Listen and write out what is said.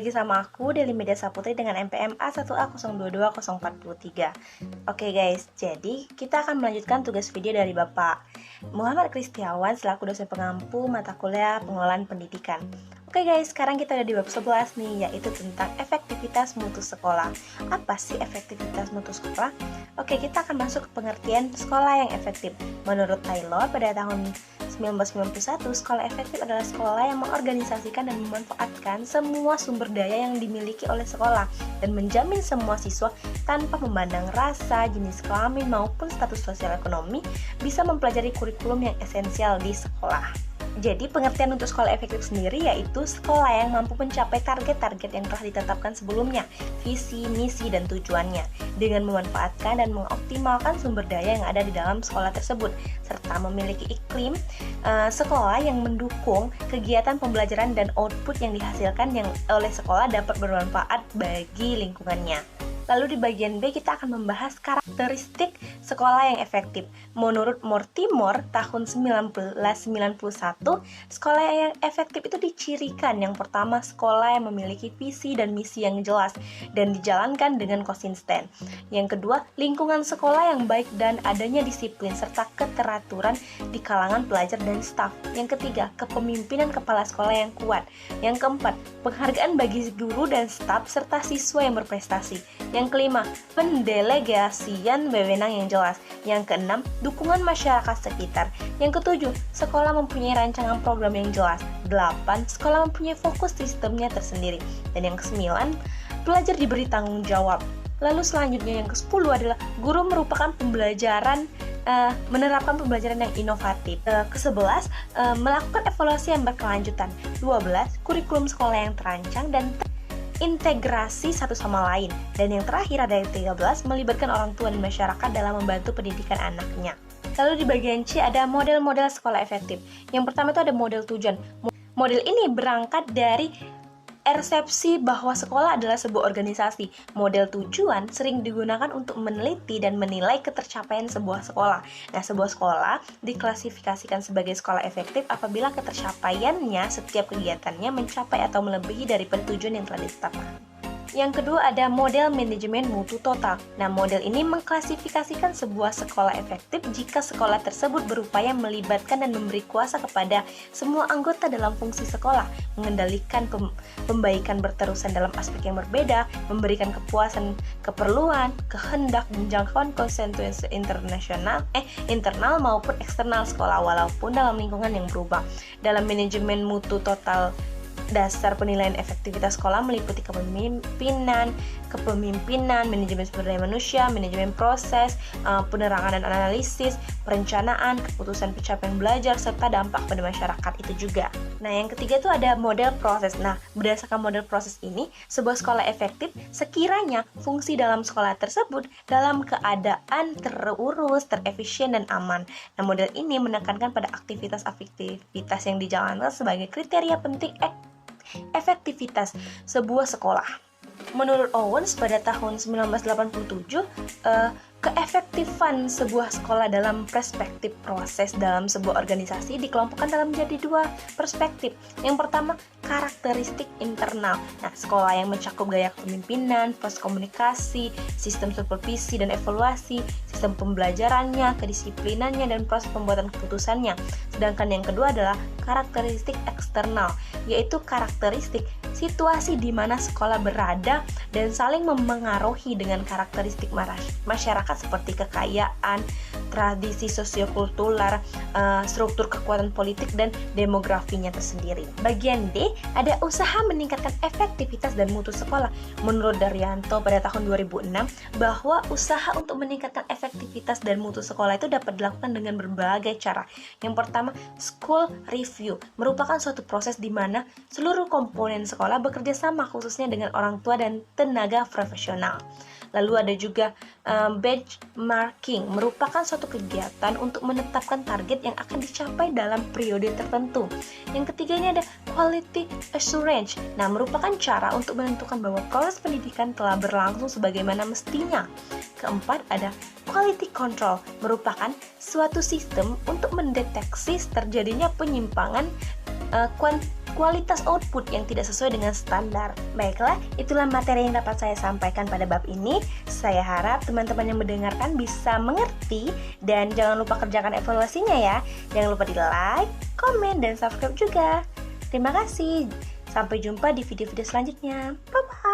lagi sama aku, Deli Media Saputri dengan NPM A1A022043. Oke guys, jadi kita akan melanjutkan tugas video dari Bapak Muhammad Kristiawan selaku dosen pengampu mata kuliah pengelolaan pendidikan. Oke guys, sekarang kita ada di bab 11 nih, yaitu tentang efektivitas mutu sekolah. Apa sih efektivitas mutu sekolah? Oke, kita akan masuk ke pengertian sekolah yang efektif. Menurut Taylor, pada tahun 1991, sekolah efektif adalah sekolah yang mengorganisasikan dan memanfaatkan semua sumber daya yang dimiliki oleh sekolah dan menjamin semua siswa tanpa memandang rasa, jenis kelamin maupun status sosial ekonomi bisa mempelajari kurikulum yang esensial di sekolah. Jadi pengertian untuk sekolah efektif sendiri yaitu sekolah yang mampu mencapai target-target yang telah ditetapkan sebelumnya, visi, misi, dan tujuannya, dengan memanfaatkan dan mengoptimalkan sumber daya yang ada di dalam sekolah tersebut, serta memiliki iklim sekolah yang mendukung kegiatan pembelajaran dan output yang dihasilkan yang oleh sekolah dapat bermanfaat bagi lingkungannya. Lalu di bagian B kita akan membahas karakteristik sekolah yang efektif. Menurut Mortimer tahun 1991, sekolah yang efektif itu dicirikan yang pertama sekolah yang memiliki visi dan misi yang jelas dan dijalankan dengan konsisten. Yang kedua, lingkungan sekolah yang baik dan adanya disiplin serta keteraturan di kalangan pelajar dan staf. Yang ketiga, kepemimpinan kepala sekolah yang kuat. Yang keempat, penghargaan bagi guru dan staf serta siswa yang berprestasi. Yang kelima, pendelegasian wewenang yang jelas. Yang keenam, dukungan masyarakat sekitar. Yang ketujuh, sekolah mempunyai rancangan program yang jelas. 8. Sekolah mempunyai fokus sistemnya tersendiri. Dan yang kesembilan, pelajar diberi tanggung jawab. Lalu selanjutnya yang ke-10 adalah guru merupakan menerapkan pembelajaran yang inovatif. Ke-11, melakukan evaluasi yang berkelanjutan. 12, kurikulum sekolah yang terancang dan integrasi satu sama lain. Dan yang terakhir ada yang 13, melibatkan orang tua dan masyarakat dalam membantu pendidikan anaknya. Lalu di bagian C ada model-model sekolah efektif. Yang pertama itu ada model tujuan. Model ini berangkat dari persepsi bahwa sekolah adalah sebuah organisasi. Model tujuan sering digunakan untuk meneliti dan menilai ketercapaian sebuah sekolah. Nah, sebuah sekolah diklasifikasikan sebagai sekolah efektif apabila ketercapaiannya setiap kegiatannya mencapai atau melebihi dari tujuan yang telah ditetapkan. Yang kedua ada model manajemen mutu total. Nah, model ini mengklasifikasikan sebuah sekolah efektif jika sekolah tersebut berupaya melibatkan dan memberi kuasa kepada semua anggota dalam fungsi sekolah, mengendalikan pembaikan berterusan dalam aspek yang berbeda, memberikan kepuasan keperluan, kehendak, dan jangkauan konstituensi internal maupun eksternal sekolah walaupun dalam lingkungan yang berubah. Dalam manajemen mutu total, dasar penilaian efektivitas sekolah meliputi kepemimpinan, manajemen sumber daya manusia, manajemen proses, penerangan dan analisis, perencanaan, keputusan pencapaian belajar, serta dampak pada masyarakat itu juga. Nah, yang ketiga itu ada model proses. Nah, berdasarkan model proses ini, sebuah sekolah efektif sekiranya fungsi dalam sekolah tersebut dalam keadaan terurus, terefisien, dan aman. Nah, model ini menekankan pada aktivitas yang dijalankan sebagai kriteria penting efektivitas sebuah sekolah. Menurut Owens pada tahun 1987, keefektifan sebuah sekolah dalam perspektif proses dalam sebuah organisasi dikelompokkan dalam menjadi dua perspektif. Yang pertama, karakteristik internal. Nah, sekolah yang mencakup gaya kepemimpinan, proses komunikasi, sistem supervisi dan evaluasi, sistem pembelajarannya, kedisiplinannya, dan proses pembuatan keputusannya. Sedangkan yang kedua adalah karakteristik eksternal, yaitu karakteristik situasi di mana sekolah berada dan saling memengaruhi dengan karakteristik masyarakat seperti kekayaan, tradisi sosiokultural, struktur kekuatan politik, dan demografinya tersendiri. Bagian D ada usaha meningkatkan efektivitas dan mutu sekolah. Menurut Daryanto pada tahun 2006 bahwa usaha untuk meningkatkan efektivitas dan mutu sekolah itu dapat dilakukan dengan berbagai cara. Yang pertama, school review merupakan suatu proses di mana seluruh komponen sekolah bekerja sama khususnya dengan orang tua dan tenaga profesional. Lalu ada juga benchmarking, merupakan suatu kegiatan untuk menetapkan target yang akan dicapai dalam periode tertentu. Yang ketiga ini ada quality assurance. Nah, merupakan cara untuk menentukan bahwa proses pendidikan telah berlangsung sebagaimana mestinya. Keempat ada quality control, merupakan suatu sistem untuk mendeteksi terjadinya penyimpangan kualitas output yang tidak sesuai dengan standar. Baiklah, itulah materi yang dapat saya sampaikan pada bab ini. Saya harap teman-teman yang mendengarkan bisa mengerti dan jangan lupa kerjakan evaluasinya ya. Jangan lupa di like, komen, dan subscribe juga. Terima kasih. Sampai jumpa di video-video selanjutnya. Bye-bye.